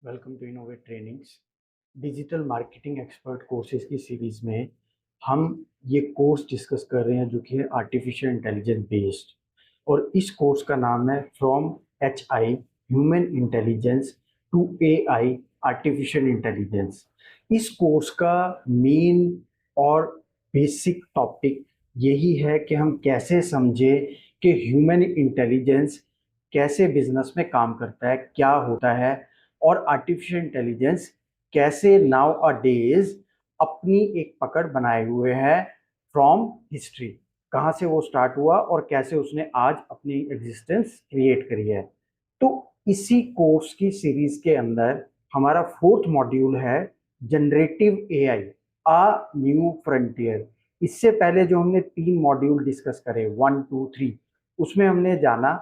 Welcome to innovate trainings. Digital marketing expert courses की series में हम ये कोर्स डिस्कस कर रहे हैं जो कि है आर्टिफिशियल इंटेलिजेंस बेस्ड। और इस कोर्स का नाम है from H I human intelligence to A I artificial intelligence. इस कोर्स का मेन और बेसिक टॉपिक यही है कि हम कैसे समझे कि ह्यूमन इंटेलिजेंस कैसे बिजनेस में काम करता है, क्या होता है, और आर्टिफिशियल इंटेलिजेंस कैसे नाउ अ डेज अपनी एक पकड़ बनाए हुए है फ्रॉम हिस्ट्री। कहाँ से वो स्टार्ट हुआ और कैसे उसने आज अपनी एग्जिस्टेंस क्रिएट करी है। तो इसी कोर्स की सीरीज के अंदर हमारा फोर्थ मॉड्यूल है generative AI, a new frontier. इससे पहले जो हमने तीन मॉड्यूल डिस्कस करे 1 2 3, उसमें हमने जाना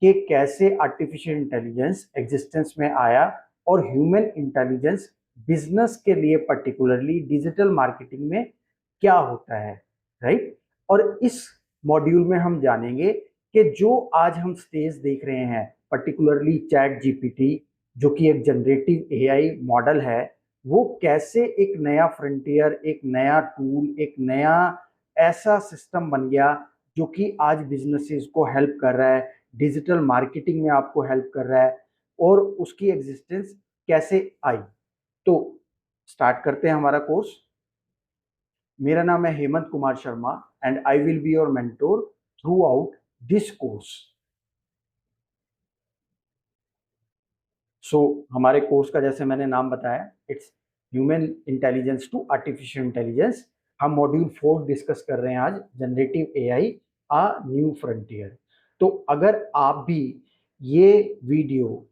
कि कैसे आर्टिफिशियल इंटेलिजेंस एग्जिस्टेंस में आया और ह्यूमन इंटेलिजेंस बिजनेस के लिए पर्टिकुलरली डिजिटल मार्केटिंग में क्या होता है, राइट। और इस मॉड्यूल में हम जानेंगे कि जो आज हम स्टेज देख रहे हैं पर्टिकुलरली चैट जीपीटी, जो कि एक जनरेटिव एआई मॉडल है, वो कैसे एक नया फ्रंटियर, एक नया टूल, एक नया ऐसा सिस्टम बन गया जो कि आज बिजनेसेस को हेल्प कर रहा है, डिजिटल मार्केटिंग में आपको हेल्प कर रहा है, और उसकी एग्जिस्टेंस कैसे आई। तो स्टार्ट करते हैं हमारा कोर्स। मेरा नाम है Hemant Kumar Sharma and I will be your mentor throughout this course. So हमारे कोर्स का जैसे मैंने नाम बताया, it's human intelligence to artificial intelligence. हम मॉड्यूल 4 डिस्कस कर रहे हैं आज, generative AI a new frontier. तो अगर आप भी ये वीडियो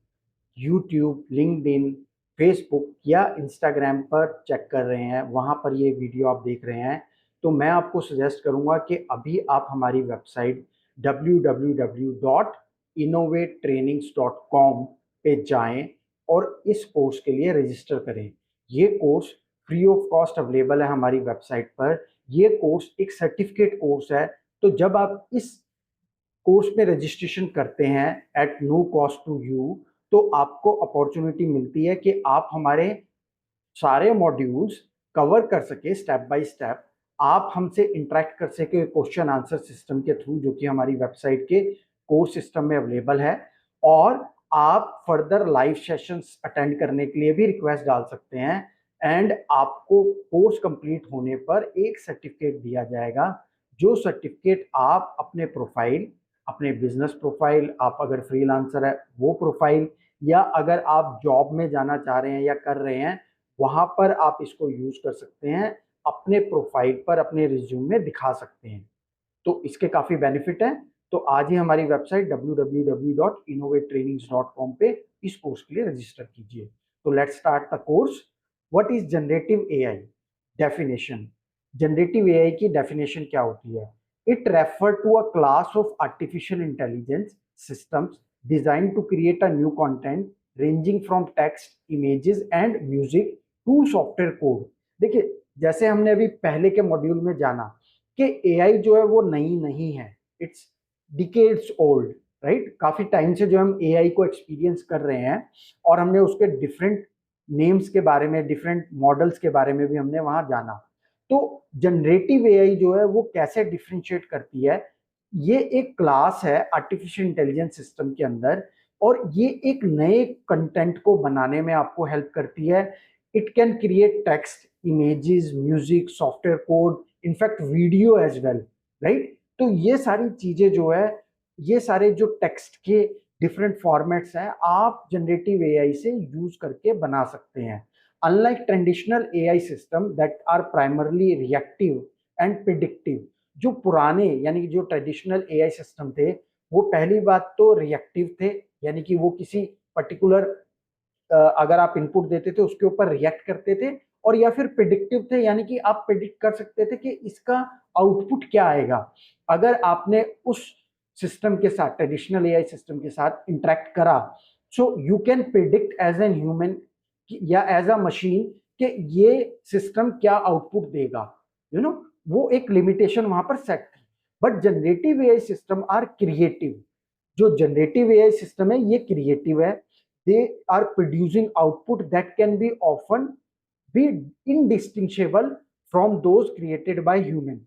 यूट्यूब, लिंक्डइन, फेसबुक या इंस्टाग्राम पर चेक कर रहे हैं, वहाँ पर ये वीडियो आप देख रहे हैं, तो मैं आपको सजेस्ट करूँगा कि अभी आप हमारी वेबसाइट www.innovatetrainings.com पे जाएं और इस कोर्स के लिए रजिस्टर करें। ये course free of cost available है हमारी वेबसाइट पर। ये कोर्स एक सर्टिफिकेट कोर्स है। तो जब आप इस कोर्स में रजिस्ट्रेशन करते हैं at no cost to you, तो आपको अपॉर्चुनिटी मिलती है कि आप हमारे सारे मॉड्यूल्स कवर कर सके स्टेप बाय स्टेप। आप हमसे इंटरेक्ट कर सके क्वेश्चन आंसर सिस्टम के थ्रू, जो कि हमारी वेबसाइट के कोर्स सिस्टम में अवेलेबल है। और आप फर्दर लाइव सेशंस अटेंड करने के लिए भी रिक्वेस्ट डाल सकते हैं। एंड आपको कोर्स कंप्लीट होने पर एक सर्टिफिकेट दिया जाएगा, जो सर्टिफिकेट आप अपने प्रोफाइल, अपने बिजनेस प्रोफाइल, आप अगर फ्रीलांसर है वो प्रोफाइल, या अगर आप जॉब में जाना चाह रहे हैं या कर रहे हैं, वहां पर आप इसको यूज कर सकते हैं, अपने प्रोफाइल पर, अपने रिज्यूम में दिखा सकते हैं। तो इसके काफी बेनिफिट हैं। तो आज ही हमारी वेबसाइट www.innovatetrainings.com पे इस कोर्स के लिए रजिस्टर कीजिए। तो let's start the course. What is generative AI? Definition. Generative AI की डेफिनेशन क्या होती है? It refer to a class of artificial intelligence systems design to create a new content ranging from text, images and music to software code. देखिए, जैसे हमने अभी पहले के मॉड्यूल में जाना कि एआई जो है वो नई नहीं है, इट्स डिकेड्स ओल्ड, राइट। काफी टाइम से जो हम एआई को एक्सपीरियंस कर रहे हैं, और हमने उसके डिफरेंट नेम्स के बारे में, डिफरेंट मॉडल्स के बारे में भी हमने वहां जाना। तो जनरेटिव एआई जो है वो कैसे डिफ्रेंशिएट करती है? ये एक क्लास है आर्टिफिशियल इंटेलिजेंस सिस्टम के अंदर, और ये एक नए कंटेंट को बनाने में आपको हेल्प करती है। It can create text, images, music, software code, in fact video as well, right. तो ये सारी चीजें जो है, ये सारे जो टेक्स्ट के डिफरेंट फॉर्मेट्स हैं, आप जनरेटिव एआई से यूज करके बना सकते हैं। Unlike traditional AI system that are primarily reactive and predictive, जो पुराने यानी कि जो ट्रेडिशनल एआई सिस्टम थे, वो पहली बात तो रिएक्टिव थे, यानी कि वो किसी पर्टिकुलर अगर आप इनपुट देते थे उसके ऊपर रिएक्ट करते थे, और या फिर प्रिडिक्टिव थे, यानी कि आप प्रिडिक्ट कर सकते थे कि इसका आउटपुट क्या आएगा। अगर आपने उस सिस्टम के साथ, ट्रेडिशनल एआई सिस्टम के साथ इंटरेक्ट करा, so you can predict as an human या एज अ मशीन कि ये सिस्टम क्या आउटपुट देगा, यू नो। वो एक लिमिटेशन वहां पर सेट थी। But generative AI system are creative. जो जनरेटिव एआई सिस्टम है ये क्रिएटिव है। they are producing output that can be often be indistinguishable from those created by human.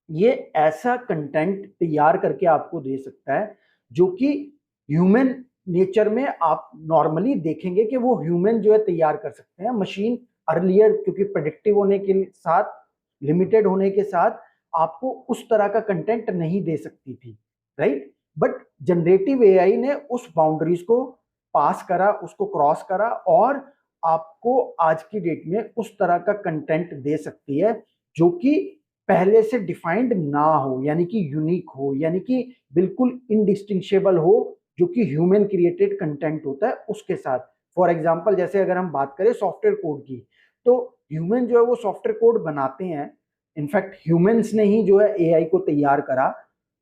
ये ऐसा कंटेंट तैयार करके आपको दे सकता है जो कि ह्यूमन नेचर में आप नॉर्मली देखेंगे कि वो ह्यूमन जो है तैयार कर सकते हैं। मशीन अर्लियर क्योंकि प्रेडिक्टिव होने के साथ, लिमिटेड होने के साथ आपको उस तरह का कंटेंट नहीं दे सकती थी, राइट। बट जनरेटिव एआई ने उस बाउंड्रीज को पास करा, उसको क्रॉस करा और आपको आज की डेट में उस तरह का कंटेंट दे सकती है जो कि पहले से डिफाइंड ना हो, यानी कि यूनिक हो, यानी कि बिल्कुल इनडिस्टिंक्शेबल हो, जो कि ह्यूमन क्रिएटेड कंटेंट होता है उसके साथ। फॉर एग्जांपल जैसे अगर हम बात करें सॉफ्टवेयर कोड की, तो ह्यूमन जो है वो सॉफ्टवेयर कोड बनाते हैं, इनफैक्ट ह्यूमंस ने ही जो है एआई को तैयार करा,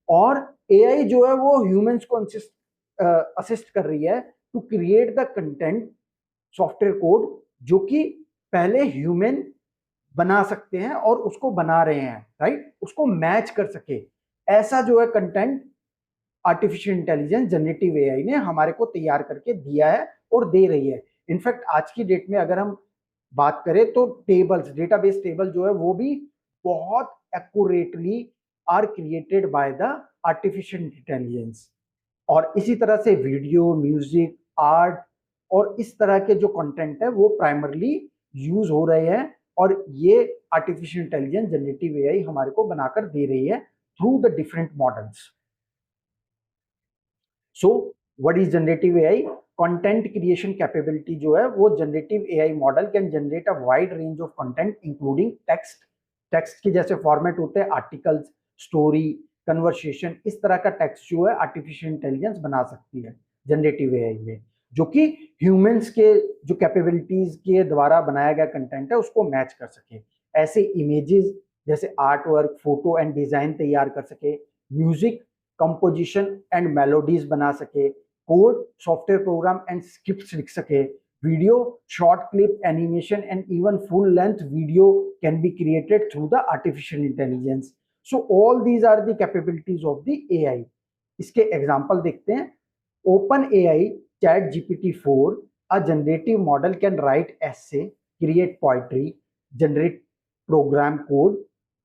और एआई जो है वो ह्यूमंस को असिस्ट कर रही है to create the content, software code जो कि पहले ह्यूमन बना सकते हैं और उसको बना रहे हैं, राइट, उसको मैच कर सके। ऐसा जो है content artificial intelligence generative AI ने हमारे को तैयार करके दिया है और दे रही है। इनफैक्ट आज की डेट में अगर हम बात करें तो टेबल्स, डेटाबेस टेबल जो है वो भी बहुत accurately are created by the artificial intelligence. और इसी तरह से वीडियो, म्यूजिक, आर्ट और इस तरह के जो कंटेंट है वो प्राइमरली यूज हो रहे हैं, और ये आर्टिफिशियल इंटेलिजेंस जनरेटिव एआई हमारे को बनाकर दे रही है through the different models. So what is generative AI? Content creation capability जो है वो generative AI model can generate a wide range of content including text, text के जैसे फॉर्मेट होते हैं आर्टिकल्स, स्टोरी, कन्वर्सेशन, इस तरह का टेक्स्ट जो है आर्टिफिशियल इंटेलिजेंस बना सकती है जनरेटिव एआई में, जो कि ह्यूमंस के जो कैपेबिलिटीज के द्वारा बनाया गया कंटेंट है उसको मैच कर सके। ऐसे इमेजेस जैसे art work, photo and design तैयार कर सके, म्यूजिक कंपोजिशन एंड मेलोडीज बना सके, code, software program and scripts लिख सके, video, short clip, animation and even full length video can be created through the artificial intelligence. So all these are the capabilities of the AI. इसके example देखते हैं। Open AI chat GPT 4 a generative model can write essay, create poetry, generate program code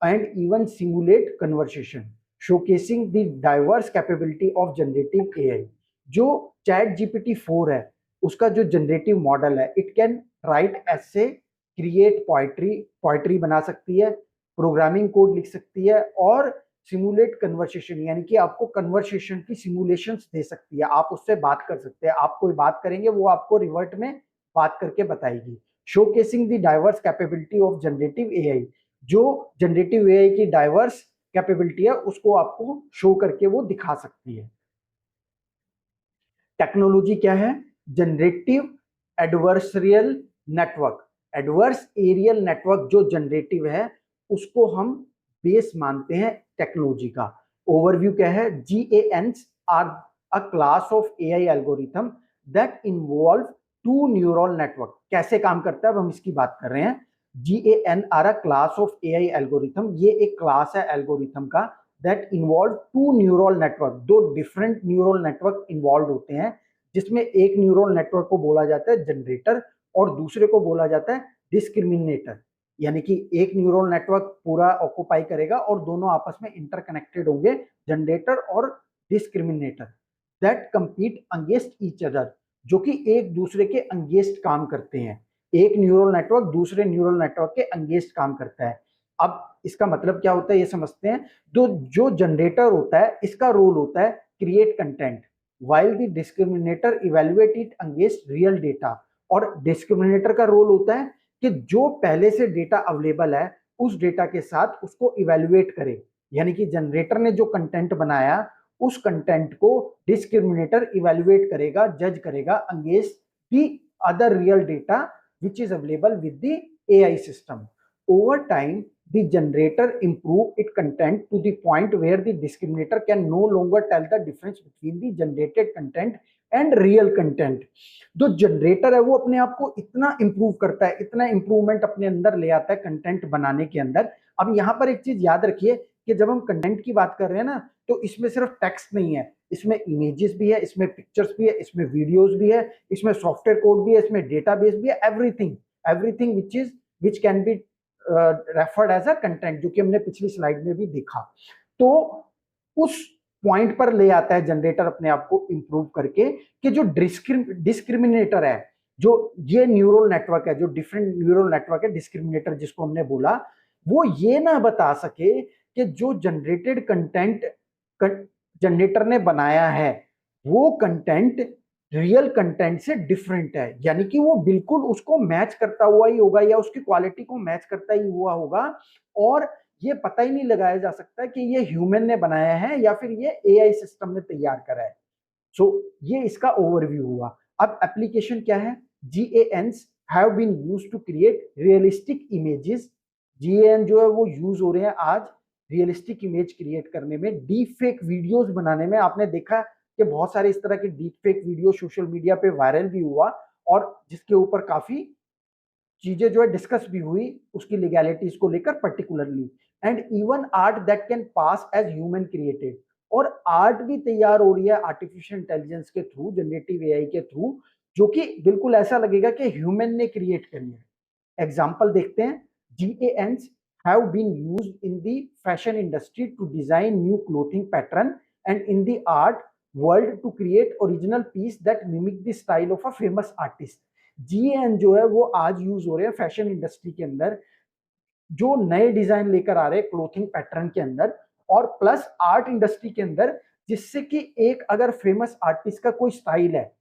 and even simulate conversation, showcasing the diverse capability of generative AI। जो chat GPT 4 है उसका जो generative model है, it can write ऐसे, create poetry, poetry बना सकती है, programming code लिख सकती है और सिमुलेट कन्वर्सेशन, यानी कि आपको कन्वर्सेशन की सिमुलेशंस दे सकती है। आप उससे बात कर सकते हैं, आप कोई बात करेंगे वो आपको रिवर्ट में बात करके बताएगी। Showcasing the diverse capability of generative AI, जो जनरेटिव एआई की डाइवर्स कैपेबिलिटी है उसको आपको शो करके वो दिखा सकती है। टेक्नोलॉजी क्या है? Generative adversarial network, adversarial network जो जनरेटिव है उसको हम बेस मानते हैं टेक्नोलॉजी का। ओवरव्यू क्या है? GANs are a class of AI algorithm that involve two neural network. कैसे काम करता है अब हम इसकी बात कर रहे हैं। GAN are a class of AI algorithm, ये एक क्लास है एल्गोरिथम का that involve two neural network, दो डिफरेंट न्यूरल नेटवर्क इन्वॉल्व होते हैं, जिसमें एक न्यूरल नेटवर्क को बोला जाता है जनरेटर और दूसरे को बोला जाता है डिस्क्रिमिनेटर। यानी कि एक न्यूरल नेटवर्क पूरा ऑक्युपाई करेगा और दोनों आपस में इंटरकनेक्टेड होंगे, जनरेटर और discriminator, that compete against each other, जो कि एक दूसरे के अगेंस्ट काम करते हैं। एक न्यूरल नेटवर्क दूसरे न्यूरल नेटवर्क के अगेंस्ट काम करता है। अब इसका मतलब क्या होता है ये समझते हैं। तो जो जनरेटर होता है इसका रोल होता है create content, while the discriminator evaluate it against real data, और डिस्क्रिमिनेटर का रोल होता है कि जो पहले से डेटा अवेलेबल है उस डेटा के साथ उसको इवेल्युएट करे। यानी कि जनरेटर ने जो कंटेंट बनाया उस कंटेंट को डिस्क्रिमिनेटर इवेल्युएट करेगा, जज करेगा against the other real data which is available with the AI system. Over time, the generator improve its content to the point where the discriminator can no longer tell the difference between the generated content and real content. जो generator है वो अपने आप को इतना improve करता है, इतना इंप्रूवमेंट अपने अंदर ले आता है कंटेंट बनाने के अंदर। अब यहाँ पर एक चीज याद रखिए कि जब हम कंटेंट की बात कर रहे हैं ना, तो इसमें सिर्फ टेक्स्ट नहीं है, इसमें इमेजेस भी है, इसमें पिक्चर्स भी है, इसमें वीडियोस भी है, इसमें सॉफ्टवेयर कोड भी है, इसमें डेटाबेस भी है, everything everything which can be referred as a content, जो कि हमने पिछली स्लाइड में भी देखा। तो उस पॉइंट पर ले आता है जनरेटर अपने आप को इंप्रूव करके कि जो डिस्क्रिमिनेटर है, जो ये न्यूरल नेटवर्क है, जो डिफरेंट न्यूरल नेटवर्क है, डिस्क्रिमिनेटर जिसको हमने बोला, वो ये ना बता सके कि जो जनरेटेड कंटेंट जनरेटर ने बनाया है वो कंटेंट रियल कंटेंट से डिफरेंट है, यानी कि वो बिल्कुल उसको मैच करता हुआ ही होगा या उसकी क्वालिटी को मैच करता ही हुआ होगा, और ये पता ही नहीं लगाया जा सकता कि ये ह्यूमन ने बनाया है या फिर ये एआई सिस्टम ने तैयार करा है। सो ये इसका ओवरव्यू हुआ। अब एप्लीकेशन क्या है? GANs have been used to create realistic images. GAN जो है वो यूज हो रहे हैं आज रियलिस्टिक इमेज क्रिएट करने में, डीप फेक वीडियोस बनाने में। आपने देखा कि बहुत सारे इस तरह के deep fake video social media पे वायरल भी हुआ, और जिसके ऊपर काफी चीजें जो है डिस्कस भी हुई उसकी लीगैलिटीज को लेकर particularly. And even art that can pass as human created, और आर्ट भी तैयार हो रही है आर्टिफिशियल इंटेलिजेंस के थ्रू, जनरेटिव एआई के थ्रू, जो कि बिल्कुल ऐसा लगेगा कि ह्यूमन ने क्रिएट करी है। एग्जाम्पल देखते हैं। GANs have been used in the fashion industry to design new clothing pattern and in the art world to create original piece that mimic the style of a famous artist। GAN जो है वो आज use हो रहे हैं fashion industry के अंदर, जो नए डिजाइन लेकर आ रहे हैं क्लोथिंग पैटर्न के अंदर, और प्लस आर्ट इंडस्ट्री के अंदर, जिससे कि एक अगर फेमस आर्टिस्ट का कोई स्टाइल है,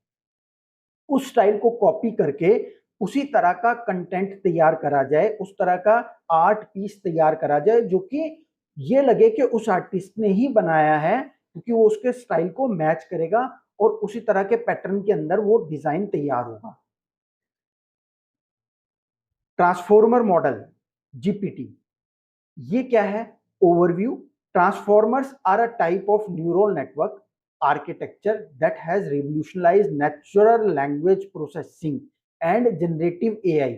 उस स्टाइल को कॉपी करके उसी तरह का कंटेंट तैयार करा जाए, उस तरह का आर्ट पीस तैयार करा जाए जो कि ये लगे कि उस आर्टिस्ट ने ही बनाया है, क्योंकि वो उसके स्टाइल को मैच करेगा और उसी तरह के पैटर्न के अंदर वो डिजाइन तैयार होगा। ट्रांसफॉर्मर मॉडल, जीपीटी, ये क्या है? Overview. Transformers are a type of neural network architecture that has revolutionalised natural language processing and generative AI.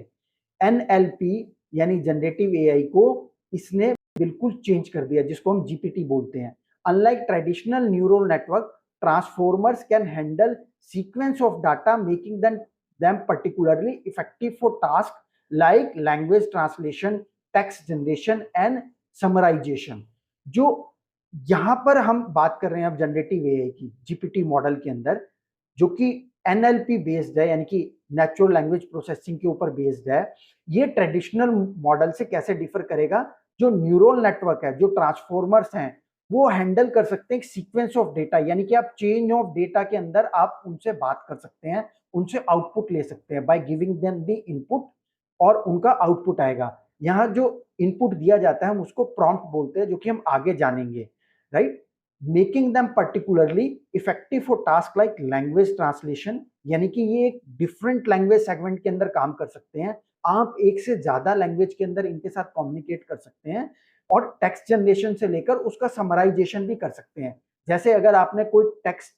NLP यानी जनरेटिव एआई को इसने बिल्कुल चेंज कर दिया, जिसको हम जीपीटी बोलते हैं। Unlike traditional neural network, transformers can handle sequence of data, making them particularly effective for tasks like language translation, text generation and summarization. जो यहां पर हम बात कर रहे हैं अब जनरेटिव एआई की जीपीटी मॉडल के अंदर, जो कि एनएलपी बेस्ड है, यानी कि नेचुरल लैंग्वेज प्रोसेसिंग के ऊपर बेस्ड है, ये ट्रेडिशनल मॉडल से कैसे डिफर करेगा? जो न्यूरल नेटवर्क है, जो ट्रांसफॉर्मर्स हैं, वो हैंडल कर सकते हैं सीक्वेंस ऑफ डेटा, यानी कि आप चेंज ऑफ डेटा के अंदर आप उनसे बात कर सकते हैं, उनसे आउटपुट ले सकते हैं by giving them the input, और उनका आउटपुट आएगा। यहाँ जो इनपुट दिया जाता है हम उसको प्रॉम्प्ट बोलते हैं, जो कि हम आगे जानेंगे, right. Making them particularly effective for task like language translation, यानी कि ये एक डिफरेंट लैंग्वेज सेगमेंट के अंदर काम कर सकते हैं, आप एक से ज्यादा लैंग्वेज के अंदर इनके साथ कम्युनिकेट कर सकते हैं, और टेक्स्ट जनरेशन से लेकर उसका समराइजेशन भी कर सकते हैं। जैसे अगर आपने कोई टेक्स्ट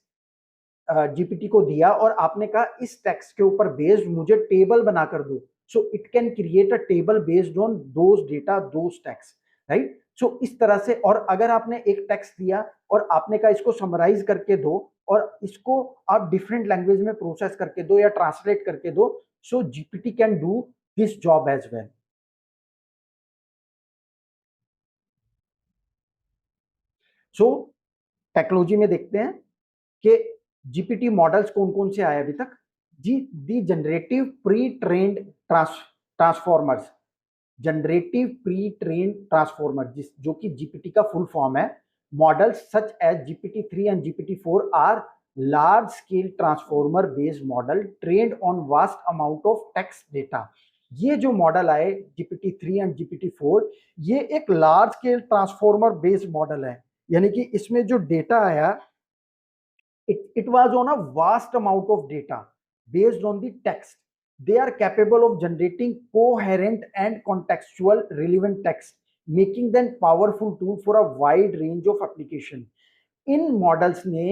जीपीटी को दिया और आपने कहा इस टेक्स्ट के ऊपर बेस्ड मुझे टेबल बना कर दो, so it can create a table based on those data, those text, right. So इस तरह से, और अगर आपने एक टेक्स्ट दिया और आपने कहा इसको समराइज करके दो और इसको आप डिफरेंट लैंग्वेज में प्रोसेस करके दो या ट्रांसलेट करके दो, so GPT can do this job as well. So technology में देखते हैं कि जीपीटी मॉडल्स कौन कौन से आए अभी तक। जी, the generative pre trained transformers, generative pre trained transformer, जिस जो कि जीपीटी का फुल फॉर्म है। Models such as GPT-3 and GPT-4 are large scale transformer based model trained on vast amount of text data. ये जो model आए GPT-3 and GPT-4, ये एक large scale transformer based model है, यानी कि इसमें जो डेटा आया, it was on a vast amount of data based on the text. They are capable of generating coherent and contextual relevant text, making them powerful tool for a wide range of application। इन models ने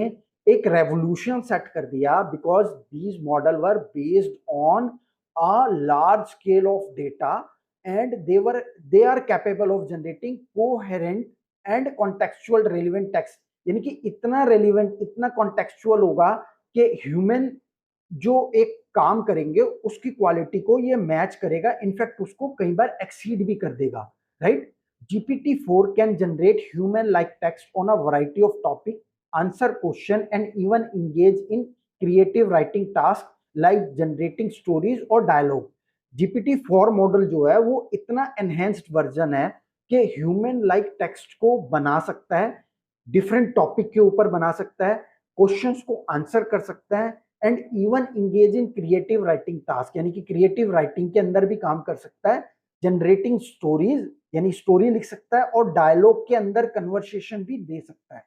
एक revolution set कर दिया, because these model were based on a large scale of data, and they are capable of generating coherent and contextual relevant text, यानी कि इतना relevant, इतना contextual होगा कि ह्यूमन जो एक काम करेंगे उसकी क्वालिटी को ये मैच करेगा, इनफैक्ट उसको कई बार एक्सीड भी कर देगा, right. GPT-4 can generate human like text on a variety of topic, answer question and even engage in creative writing task like generating stories और डायलॉग। GPT-4 मॉडल जो है वो इतना एनहेंस्ड वर्जन है कि ह्यूमन लाइक टेक्स्ट को बना सकता है, डिफरेंट टॉपिक के ऊपर बना सकता है, क्वेश्चंस को आंसर कर सकता है and even engage in creative writing task, यानी कि क्रिएटिव राइटिंग के अंदर भी काम कर सकता है, जनरेटिंग स्टोरीज यानी स्टोरी लिख सकता है और डायलॉग के अंदर कन्वर्सेशन भी दे सकता है।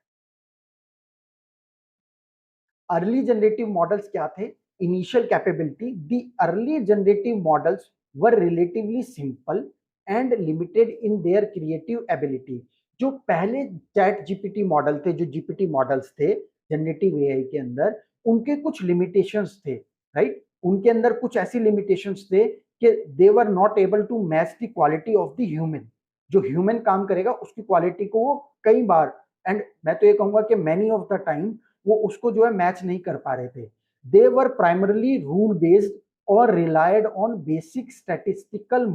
अर्ली जनरेटिव मॉडल्स क्या थे? Initial capability, the early generative models were relatively simple and limited in their creative ability. जो पहले चैट जीपीटी मॉडल थे, जो जीपीटी मॉडल्स थे जनरेटिव एआई के अंदर, उनके कुछ लिमिटेशंस थे, राइट। उनके अंदर कुछ ऐसी लिमिटेशंस थे कि they were not able to match the quality of the human. जो ह्यूमन काम करेगा उसकी क्वालिटी को वो कई बार, एंड मैं तो ये कहूंगा कि मैनी ऑफ द टाइम वो उसको जो है मैच नहीं कर पा रहे थे। They were primarily rule based और relied on basic statistical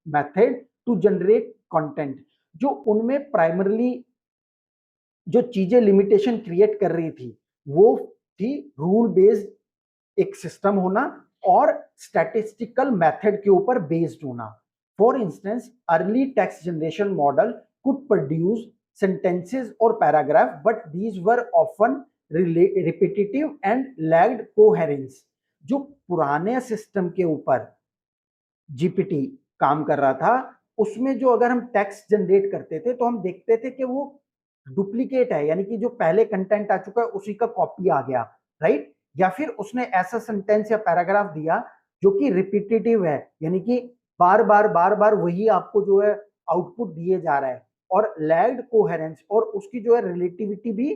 method to generate content. जो उनमें प्राइमरली जो चीजें लिमिटेशन क्रिएट कर रही थी वो थी रूल बेस्ड एक सिस्टम होना और स्टैटिस्टिकल मेथड के ऊपर बेस्ड होना। For instance early text generation model could produce sentences or paragraph, but these were often repetitive and lacked coherence। जो पुराने सिस्टम के ऊपर जीपीटी काम कर रहा था उसमें जो अगर हम टेक्स्ट जनरेट करते थे तो हम देखते थे कि वो डुप्लीकेट है, यानी कि जो पहले कंटेंट आ चुका है उसी का कॉपी आ गया, राइट। या फिर उसने ऐसा सेंटेंस या पैराग्राफ दिया जो कि रिपीटेटिव है, यानी कि बार बार वही आपको जो है आउटपुट दिए जा रहा है, और लैग्ड कोहेरेंस, और उसकी जो है रिलेटिविटी भी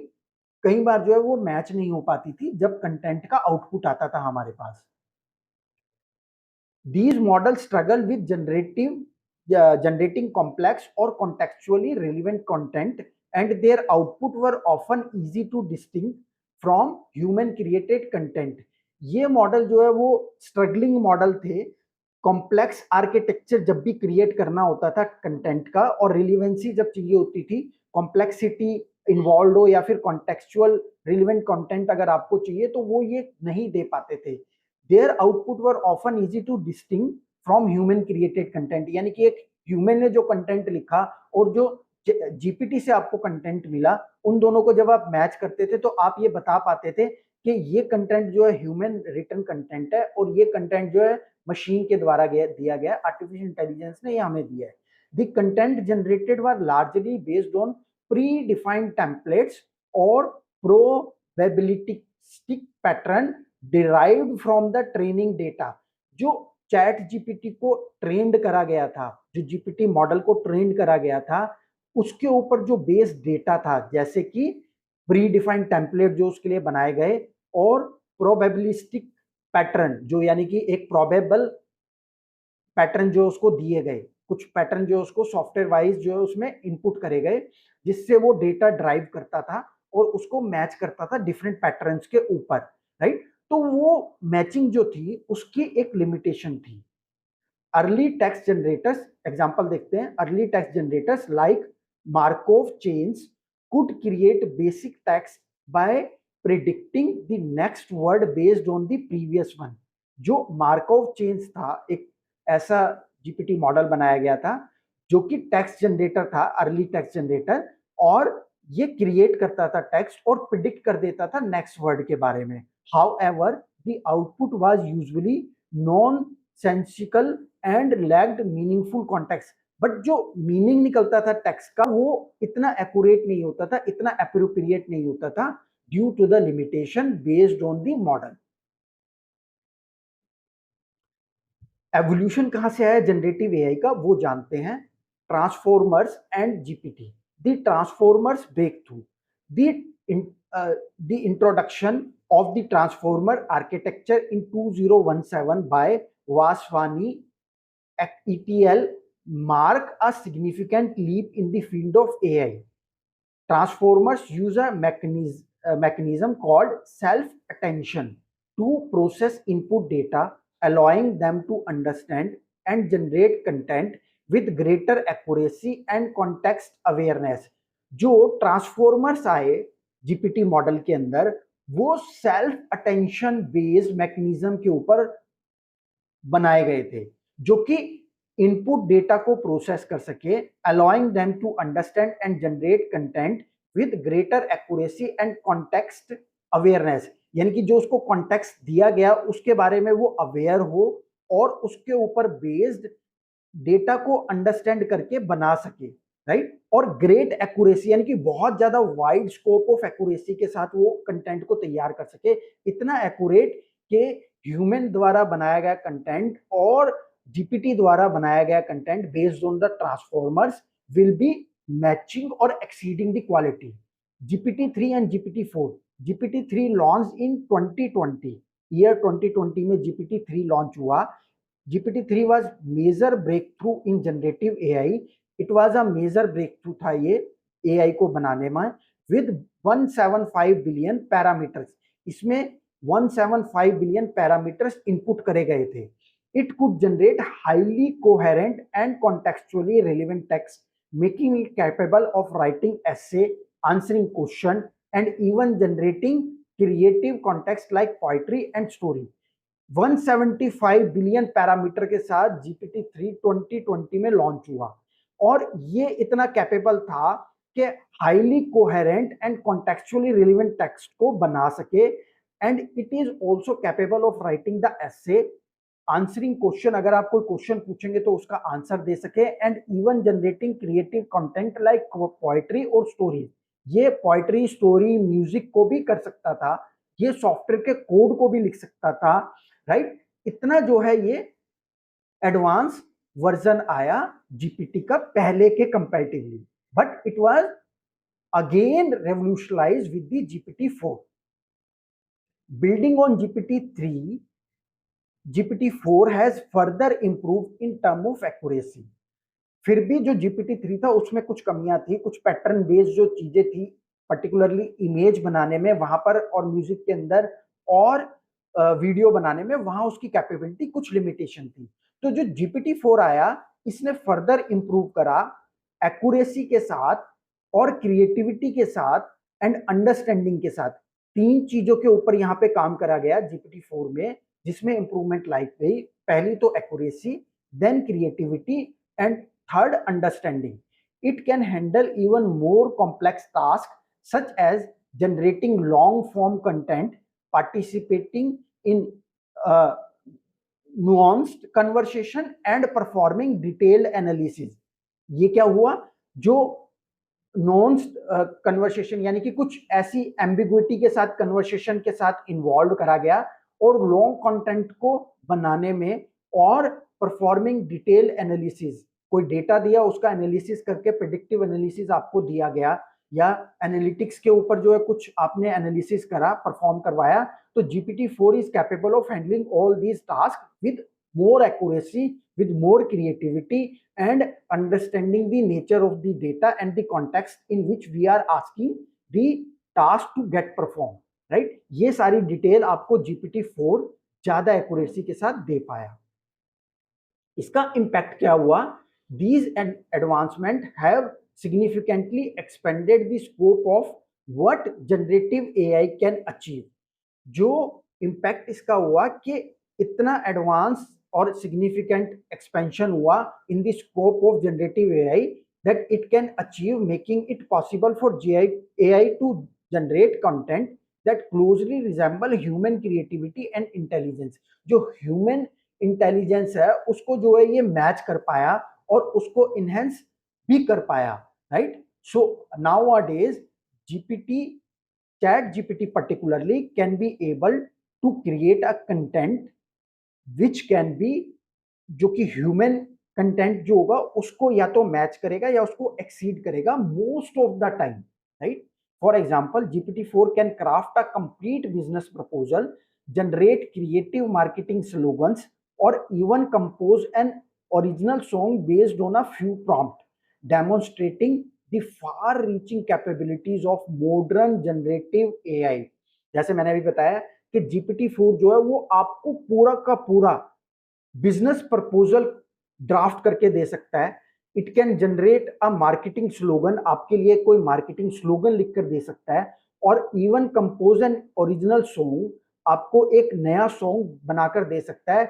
कई बार जो है वो मैच नहीं हो पाती थी जब कंटेंट का आउटपुट आता था हमारे पास। These models struggle with generating complex or contextually relevant content, and their output were often easy to distinct from human created content। ये मॉडल जो है वो स्ट्रगलिंग मॉडल थे। कॉम्प्लेक्स आर्किटेक्चर जब भी क्रिएट करना होता था कंटेंट का, और रिलीवेंसी जब चाहिए होती थी, कॉम्प्लेक्सिटी इन्वॉल्व हो या फिर कॉन्टेक्चुअल रिलेवेंट कंटेंट अगर आपको चाहिए तो वो ये नहीं दे पाते थे। Their output were often easy to distinguish from human created content, यानी कि एक ह्यूमन ने जो कंटेंट लिखा और जो जीपीटी से आपको कंटेंट मिला, उन दोनों को जब आप मैच करते थे तो आप ये बता पाते थे कि ये कंटेंट जो है ह्यूमन रिटन कंटेंट है और ये कंटेंट जो है मशीन के द्वारा दिया गया, आर्टिफिशियल इंटेलिजेंस ने ये हमें दिया है। The content generated were largely based on pre defined templates और probabilistic pattern derived from the training data. जो चैट जीपीटी को ट्रेंड करा गया था, जो जीपीटी मॉडल को ट्रेंड करा गया था, उसके ऊपर जो बेस डेटा था, जैसे कि प्री डिफाइंड टेम्पलेट जो उसके लिए बनाए गए, और प्रोबेबिलिस्टिक पैटर्न जो यानी कि एक प्रोबेबल पैटर्न जो उसको दिए गए, कुछ पैटर्न जो उसको सॉफ्टवेयर वाइज जो है उसमें इनपुट करे गए, जिससे वो डेटा ड्राइव करता था और उसको मैच करता था डिफरेंट पैटर्न्स के ऊपर, राइट। तो वो मैचिंग जो थी उसकी एक लिमिटेशन थी। अर्ली टेक्स्ट जनरेटर्स एग्जांपल देखते हैं। Early text generators like Markov chains could create basic text bye predicting the next word based on the previous one. जो मार्कोव चेन्स था, एक ऐसा जीपीटी मॉडल बनाया गया था जो कि टेक्स्ट जनरेटर था, अर्ली टेक्स्ट जनरेटर, और ये क्रिएट करता था टेक्स्ट और प्रिडिक्ट कर देता था नेक्स्ट वर्ड के बारे में। However the output was usually non sensical and lacked meaningful context, but जो मीनिंग निकलता था टेक्स्ट का वो इतना एक्यूरेट नहीं होता था, इतना एप्रोप्रिएट नहीं होता था, due to the limitation based on the model. Evolution कहां से आया जनरेटिव एआई का वो जानते हैं। Transformers and GPT. The transformers breakthrough, the introduction of the transformer architecture in 2017 by Vaswani ETL mark a significant leap in the field of AI। Transformers use a mechanism called self-attention to process input data, allowing them to understand and generate content with greater accuracy and context awareness. जो transformers आए GPT model के अंदर, वो self attention based mechanism के ऊपर बनाए गए थे, जो कि इनपुट डेटा को प्रोसेस कर सके, allowing them to understand and generate content with greater accuracy and context awareness. यानी कि जो उसको कॉन्टेक्स्ट दिया गया उसके बारे में वो अवेयर हो और उसके ऊपर बेस्ड डेटा को अंडरस्टैंड करके बना सके, राइट। और ग्रेट एक्यूरेसी यानी कि बहुत ज्यादा वाइड स्कोप ऑफ एक्यूरेसी के साथ वो कंटेंट को तैयार कर सके, इतना एक्यूरेट कि ह्यूमन द्वारा बनाया गया कंटेंट और जीपीटी द्वारा बनाया गया content based on the transformers will be matching और exceeding the quality. GPT-3 and GPT-4, GPT-3 launch in 2020, year 2020 में GPT-3 लॉन्च हुआ। GPT-3 was major breakthrough in generative AI. It was a major breakthrough था ये AI को बनाने में, with 175 billion parameters. इसमें 175 billion parameters input करे गए थे. It could generate highly coherent and contextually relevant text, making it capable of writing essay, answering question, and even generating creative context like poetry and story. 175 billion parameter के साथ GPT-3 2020 में launch हुआ और ये इतना कैपेबल था कि highly coherent and contextually relevant text को बना सके, and it is also capable of writing the essay, answering question, अगर आप कोई क्वेश्चन पूछेंगे तो उसका आंसर दे सके, and even generating creative content like poetry और स्टोरी। ये पोएट्री, स्टोरी, म्यूजिक को भी कर सकता था, ये सॉफ्टवेयर के कोड को भी लिख सकता था, राइट। इतना जो है ये एडवांस वर्जन आया जीपीटी का पहले के comparatively, but it was again revolutionised with the GPT-4। Building on GPT-3, GPT-4 has further improved in term of accuracy. फिर भी जो GPT-3 था उसमें कुछ कमियां थी, कुछ पैटर्न बेस्ड जो चीजें थी, पर्टिकुलरली इमेज बनाने में वहां पर, और म्यूजिक के अंदर, और वीडियो बनाने में वहां उसकी कैपेबिलिटी कुछ लिमिटेशन थी। तो जो GPT-4 आया इसने फर्दर इंप्रूव करा एक्यूरेसी के साथ और क्रिएटिविटी के साथ एंड अंडरस्टैंडिंग के साथ। तीन चीजों के ऊपर यहाँ पे काम करा गया GPT-4 में, जिसमें इंप्रूवमेंट लाई गई। पहली तो accuracy, then creativity, and third understanding. It can handle even more complex task such as generating long form content, participating in nuanced conversation and performing detailed analysis। ये क्या हुआ, जो nuanced conversation यानी कि कुछ ऐसी ambiguity के साथ conversation के साथ involved करा गया, और long content को बनाने में, और performing detailed analysis, कोई डेटा दिया उसका एनालिसिस करके प्रेडिक्टिव एनालिसिस आपको दिया गया, या एनालिटिक्स के ऊपर जो है कुछ आपने एनालिसिस करा, परफॉर्म करवाया, तो GPT-4 is capable of handling all these task with more accuracy, with more creativity, and understanding the nature of the data and the context in which we are asking the task to get perform, right. ये सारी detail आपको GPT-4 ज्यादा accuracy के साथ दे पाया। इसका impact क्या हुआ, these advancements have significantly expanded the scope of what generative AI can achieve। जो इम्पैक्ट इसका हुआ कि इतना एडवांस और सिग्निफिकेंट एक्सपेंशन हुआ in the scope of generative AI that it can achieve, making it possible for AI to generate content that closely resemble human creativity and intelligence। जो human intelligence है उसको जो है ये मैच कर पाया और उसको इनहेंस भी कर पाया, right. So nowadays ChatGPT particularly can be able to create a content which can be, जो कि ह्यूमन कंटेंट जो होगा उसको या तो मैच करेगा या उसको एक्सीड करेगा most of the time, right. For example GPT-4 can craft a complete business proposal, generate creative marketing slogans, और even compose an original song based on a few prompts, demonstrating the far reaching capabilities of modern generative AI. जैसे मैंने अभी बताया कि GPT-4 जो है वो आपको पूरा का पूरा बिजनेस प्रपोजल ड्राफ्ट करके दे सकता है। It can generate a marketing slogan, आपके लिए कोई मार्केटिंग स्लोगन लिखकर दे सकता है, और even compose an original song, आपको एक नया सॉन्ग बनाकर दे सकता है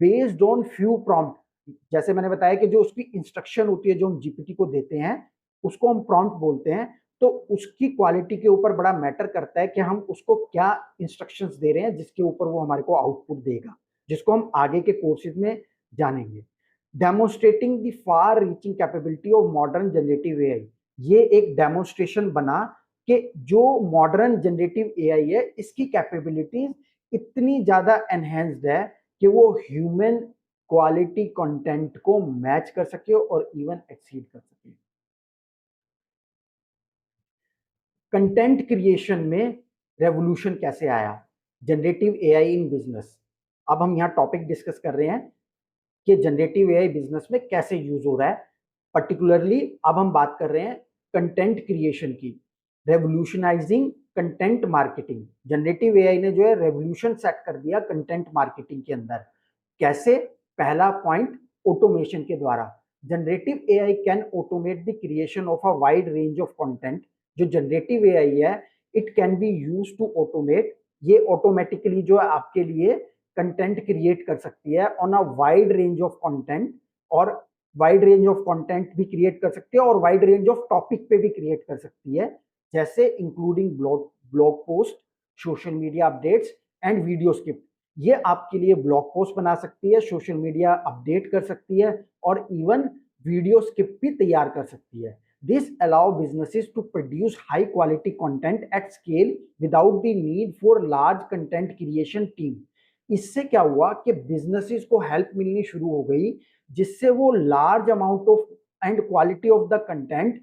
बेस्ड ऑन फ्यू प्रॉम्प्ट। जैसे मैंने बताया कि जो उसकी इंस्ट्रक्शन होती है जो हम जीपीटी को देते हैं उसको हम प्रॉम्प्ट बोलते हैं, तो उसकी क्वालिटी के ऊपर बड़ा मैटर करता है कि हम उसको क्या इंस्ट्रक्शंस दे रहे हैं जिसके ऊपर वो हमारे को आउटपुट देगा, जिसको हम आगे के कोर्सेज में जानेंगे। Demonstrating the far reaching capability of modern generative AI, ये एक डेमोन्स्ट्रेशन बना कि जो मॉडर्न जनरेटिव एआई है इसकी कैपेबिलिटीज इतनी ज्यादा एनहेंस्ड है कि वो ह्यूमन क्वालिटी कंटेंट को मैच कर सके और इवन एक्सीड कर सके। कंटेंट क्रिएशन में रेवोल्यूशन कैसे आया, जनरेटिव एआई इन बिजनेस। अब हम यहाँ टॉपिक डिस्कस कर रहे हैं कि जनरेटिव एआई बिजनेस में कैसे यूज हो रहा है। पर्टिकुलरली अब हम बात कर रहे हैं कंटेंट क्रिएशन की, revolutionising content marketing. Generative AI ने जो है रेवोल्यूशन सेट कर दिया कंटेंट मार्केटिंग के अंदर। कैसे? पहला पॉइंट, ऑटोमेशन के द्वारा। Generative AI can automate the creation of a wide range of content. जो जनरेटिव एआई है it can be use to automate, ये ऑटोमेटिकली जो है आपके लिए कंटेंट क्रिएट कर सकती है on a wide range of content, और वाइड रेंज ऑफ कंटेंट भी क्रिएट कर सकती है और वाइड रेंज ऑफ टॉपिक पे भी क्रिएट कर सकती है, जैसे including blog post, social media updates and video script. ये आपके लिए ब्लॉग पोस्ट बना सकती है, सोशल मीडिया अपडेट कर सकती है और इवन वीडियो स्क्रिप्ट भी तैयार कर सकती है। This allow businesses to produce high quality content at scale without the need for large content creation team. इससे क्या हुआ कि बिजनेसेस को हेल्प मिलनी शुरू हो गई, जिससे वो large amount of and quality of the content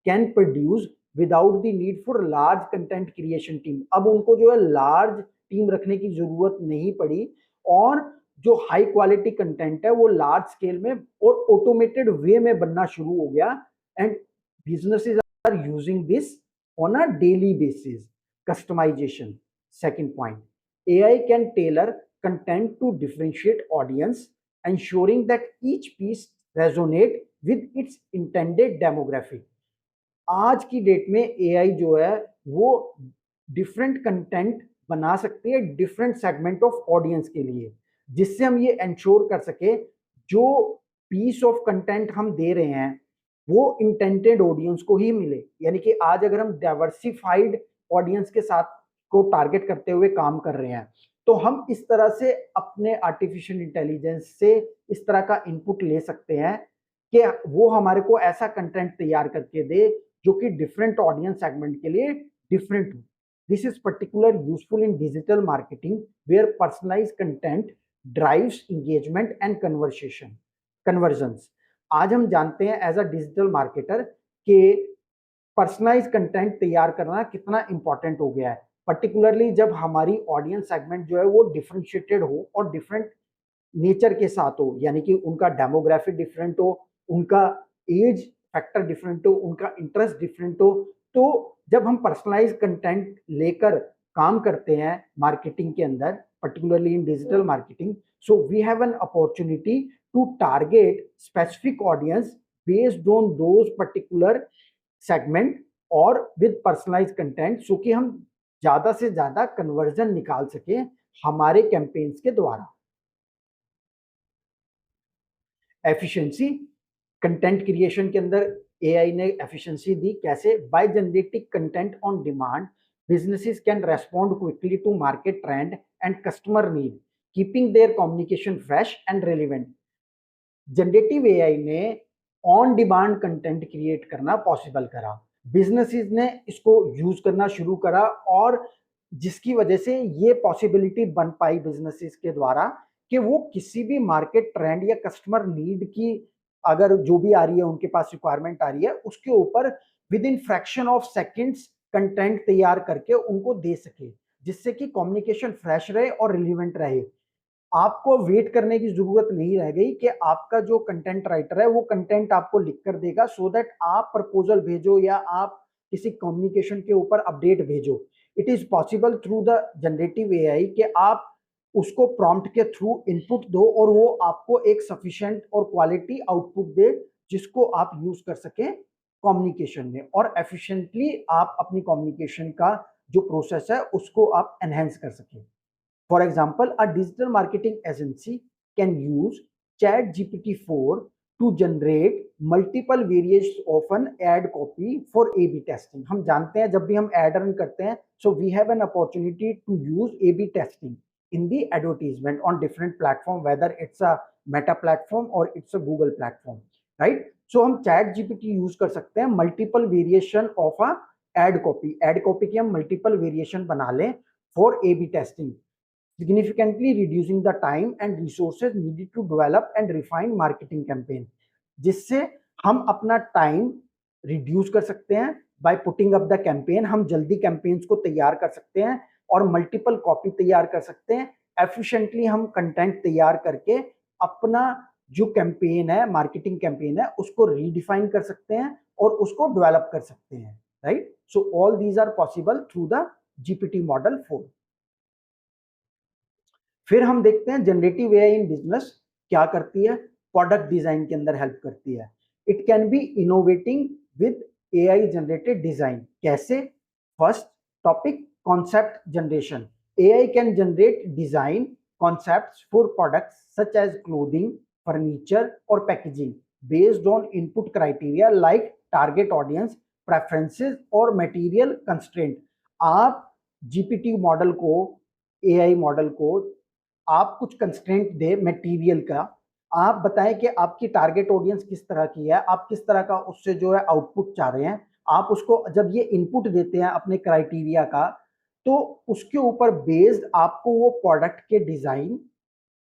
can produce without the need for large content creation team. अब उनको जो है लार्ज टीम रखने की जरूरत नहीं पड़ी, और जो हाई क्वालिटी कंटेंट है वो लार्ज स्केल में और ऑटोमेटेड वे में बनना शुरू हो गया, and businesses are using this on a daily basis. Customization, second point, AI can tailor content to differentiate audience, ensuring that each piece resonate with its intended demographic। आज की date में AI जो है वो डिफरेंट कंटेंट बना सकती है different segment of audience के लिए, जिससे हम ये इंश्योर कर सके जो पीस ऑफ कंटेंट हम दे रहे हैं वो इंटेंडेड ऑडियंस को ही मिले। यानी कि आज अगर हम डाइवर्सिफाइड ऑडियंस के साथ को टारगेट करते हुए काम कर रहे हैं, तो हम इस तरह से अपने आर्टिफिशियल इंटेलिजेंस से इस तरह का इनपुट ले सकते हैं कि वो हमारे को ऐसा कंटेंट तैयार करके दे जो कि डिफरेंट ऑडियंस सेगमेंट के लिए डिफरेंट हो। This is particular useful in digital marketing where personalize content drives engagement and conversions. आज हम जानते हैं एज अ डिजिटल मार्केटर कि पर्सनलाइज कंटेंट तैयार करना कितना इंपॉर्टेंट हो गया है, पर्टिकुलरली जब हमारी ऑडियंस सेगमेंट जो है वो डिफरेंशिएटेड हो और डिफरेंट नेचर के साथ हो, यानी कि उनका डेमोग्राफिक डिफरेंट हो, उनका एज फैक्टर डिफरेंट हो, उनका इंटरेस्ट डिफरेंट हो। तो जब हम पर्सनलाइज कंटेंट लेकर काम करते हैं मार्केटिंग के अंदर, particularly in digital marketing, so we have an opportunity to target specific audience based on those particular segment और विद पर्सनलाइज कंटेंट, सो कि हम ज्यादा से ज्यादा कन्वर्जन निकाल सके हमारे कैंपेन्स के द्वारा। एफिशिएंसी, कंटेंट क्रिएशन के अंदर एआई ने एफिशिएंसी दी। कैसे? By generating content on demand, businesses can respond quickly to market trend and customer need, keeping their communication fresh and relevant। Generative AI ने ऑन डिमांड कंटेंट क्रिएट करना possible करा, businesses ने इसको use करना शुरू करा, और जिसकी वजह से ये पॉसिबिलिटी बन पाई बिजनेसेस के द्वारा कि वो किसी भी मार्केट ट्रेंड या कस्टमर नीड की अगर जो भी आ रही है उनके पास रिक्वायरमेंट आ रही है उसके ऊपर with in fraction of seconds content तैयार करके उनको दे सके, जिससे कि कम्युनिकेशन फ्रेश रहे और रिलीवेंट रहे। आपको वेट करने की जरूरत नहीं रह गई कि आपका जो कंटेंट राइटर है वो कंटेंट आपको लिख कर देगा, सो दैट आप प्रपोजल भेजो या आप किसी कम्युनिकेशन के ऊपर अपडेट भेजो। It is possible through the generative AI कि आप उसको प्रॉम्प्ट के थ्रू इनपुट दो और वो आपको एक सफिशिएंट और क्वालिटी आउटपुट दे, जिसको आप यूज कर सकें कम्युनिकेशन में, और एफिशिएंटली आप अपनी कम्युनिकेशन का जो प्रोसेस है उसको आप एनहेंस कर सकें। For example, a digital marketing agency can use ChatGPT-4 to generate multiple variations of an ad copy for A/B testing. हम जानते हैं जब भी हम ad run करते हैं, so we have an opportunity to use A/B testing in the advertisement on different platform, whether it's a Meta platform or it's a Google platform, right? So हम ChatGPT use कर सकते हैं multiple variation of a ad copy. Ad copy की हम multiple variation बना लें for A/B testing, significantly reducing the time and resources needed to develop and refine marketing campaign, जिससे हम अपना टाइम रिड्यूस कर सकते हैं by putting up the campaign. हम जल्दी कैंपेन्स को तैयार कर सकते हैं और मल्टीपल कॉपी तैयार कर सकते हैं। एफिशिएंटली हम कंटेंट तैयार करके अपना जो कैंपेन है, मार्केटिंग कैंपेन है, उसको रीडिफाइन कर सकते हैं और उसको डेवलप कर सकते हैं, right? So all these are possible through the GPT model 4। फिर हम देखते हैं जनरेटिव एआई इन बिजनेस क्या करती है। प्रोडक्ट डिजाइन के अंदर हेल्प करती है। It can be innovating with AI generated design. कैसे? First topic, concept generation. AI can generate design concepts for products such as clothing, furniture or packaging based on input criteria like target audience, preferences और material constraint। आप GPT model को, AI model को आप कुछ constraint दे material का, आप बताएं कि आपकी टारगेट ऑडियंस किस तरह की है, आप किस तरह का उससे जो है आउटपुट चाह रहे हैं। आप उसको जब ये इनपुट देते हैं अपने क्राइटेरिया का, तो उसके ऊपर बेस्ड आपको वो प्रोडक्ट के design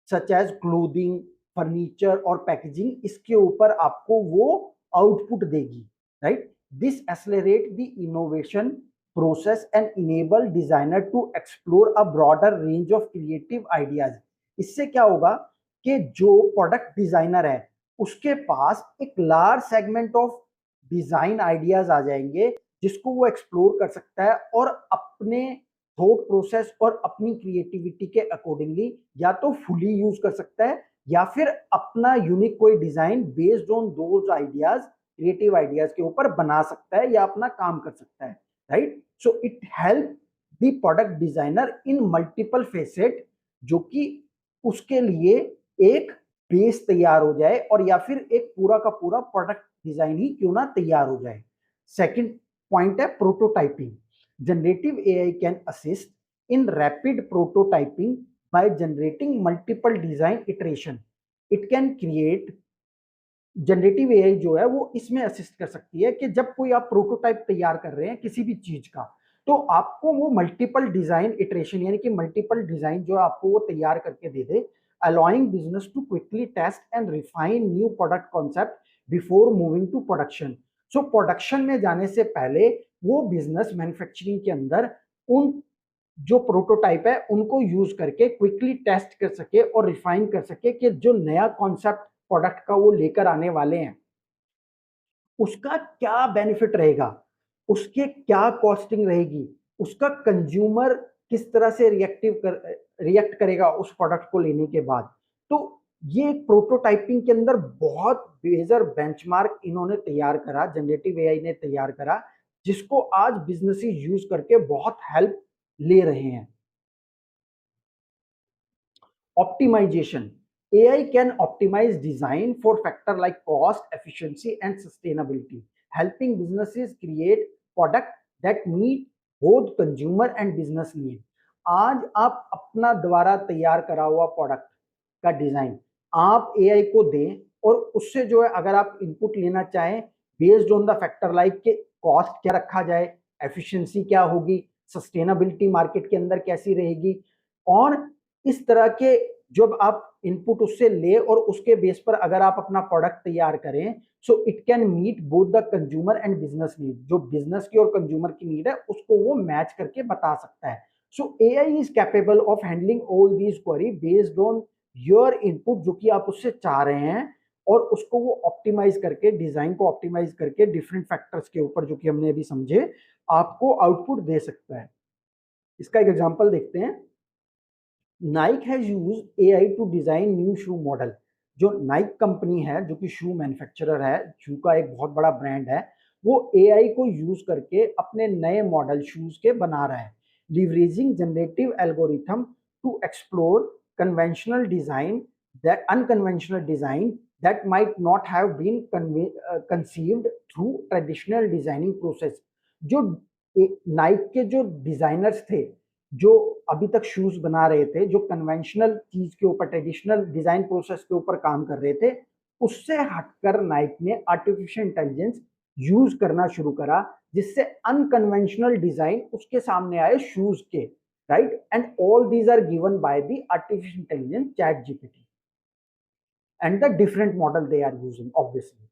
such as clothing, furniture और पैकेजिंग, इसके ऊपर आपको वो आउटपुट देगी, right? This accelerate the innovation process and enable designer to explore a broader range of creative ideas। इससे क्या होगा कि जो प्रोडक्ट डिजाइनर है उसके पास एक large segment of design ideas आ जाएंगे, जिसको वो एक्सप्लोर कर सकता है और अपने थॉट प्रोसेस और अपनी क्रिएटिविटी के अकॉर्डिंगली या तो फुली यूज कर सकता है या फिर अपना यूनिक कोई design based on those ideas, creative ideas के ऊपर बना सकता है या अपना काम कर सकता है, right? So it help the product designer in multiple facet, जो कि उसके लिए एक बेस तैयार हो जाए और या फिर एक पूरा का पूरा प्रोडक्ट डिजाइन ही क्यों ना तैयार हो जाए। सेकंड पॉइंट है prototyping. Generative AI can assist in rapid prototyping by generating multiple design iteration. It can create, generative AI जो है वो इसमें असिस्ट कर सकती है कि जब कोई आप प्रोटोटाइप तैयार कर रहे हैं किसी भी चीज का, तो आपको वो मल्टीपल डिजाइन इटरेशन यानी कि मल्टीपल डिजाइन जो आपको वो तैयार करके दे दे, allowing business to quickly test and refine new product concept before moving to production. So production में जाने से पहले वो बिजनेस मैन्युफैक्चरिंग के अंदर उन जो प्रोटोटाइप है उनको यूज करके क्विकली टेस्ट कर सके और रिफाइन कर सके कि जो नया कॉन्सेप्ट प्रोडक्ट का वो लेकर आने वाले हैं उसका क्या बेनिफिट रहेगा, उसके क्या कॉस्टिंग रहेगी, उसका कंज्यूमर किस तरह से रिएक्ट करेगा उस प्रोडक्ट को लेने के बाद। तो ये प्रोटोटाइपिंग के अंदर बहुत बेहतर बेंचमार्क इन्होंने तैयार करा, जनरेटिव एआई ने तैयार करा, जिसको आज बिजनेसेस यूज करके बहुत हेल्प ले रहे हैं। Optimization. AI can optimize design for factors like cost, efficiency, and sustainability, helping businesses create products that meet both consumer and business need। आज आप अपना द्वारा तैयार करा हुआ प्रोडक्ट का डिजाइन आप एआई को दें और उससे जो है अगर आप इनपुट लेना चाहें based on the factor like के कॉस्ट क्या रखा जाए, एफिशिएंसी क्या होगी, सस्टेनेबिलिटी मार्केट के अंदर कैसी रहेगी, और इस तरह के जब आप इनपुट उससे ले और उसके बेस पर अगर आप अपना प्रोडक्ट तैयार करें, so it can meet both the consumer and business need. जो बिजनेस की और कंज्यूमर की नीड है उसको वो मैच करके बता सकता है। सो AI is capable of handling all these query based on your input जो कि आप उससे चाह रहे हैं, और उसको वो ऑप्टिमाइज करके, डिजाइन को ऑप्टिमाइज करके डिफरेंट फैक्टर्स के ऊपर जो कि हमने अभी समझे, आपको आउटपुट दे सकता है। इसका एक एग्जांपल देखते हैं। Nike has use AI to design new shoe model. जो नाइक कंपनी है, जो कि शू मैन्युफैक्चरर है, शू का एक बहुत बड़ा ब्रांड है, वो एआई को यूज करके अपने नए मॉडल शूज के बना रहा है, leveraging generative algorithm to explore conventional design, that unconventional design that might not have been conceived through traditional designing process. जो नाइक के जो डिजाइनर्स थे, जो अभी तक शूज बना रहे थे, जो कन्वेंशनल चीज के ऊपर, ट्रेडिशनल डिजाइन प्रोसेस के ऊपर काम कर रहे थे, उससे हटकर नाइक ने आर्टिफिशियल इंटेलिजेंस यूज करना शुरू करा, जिससे अनकन्वेंशनल डिजाइन उसके सामने आए शूज के, right. And all these are given by the artificial intelligence chat GPT and the different model they are using obviously.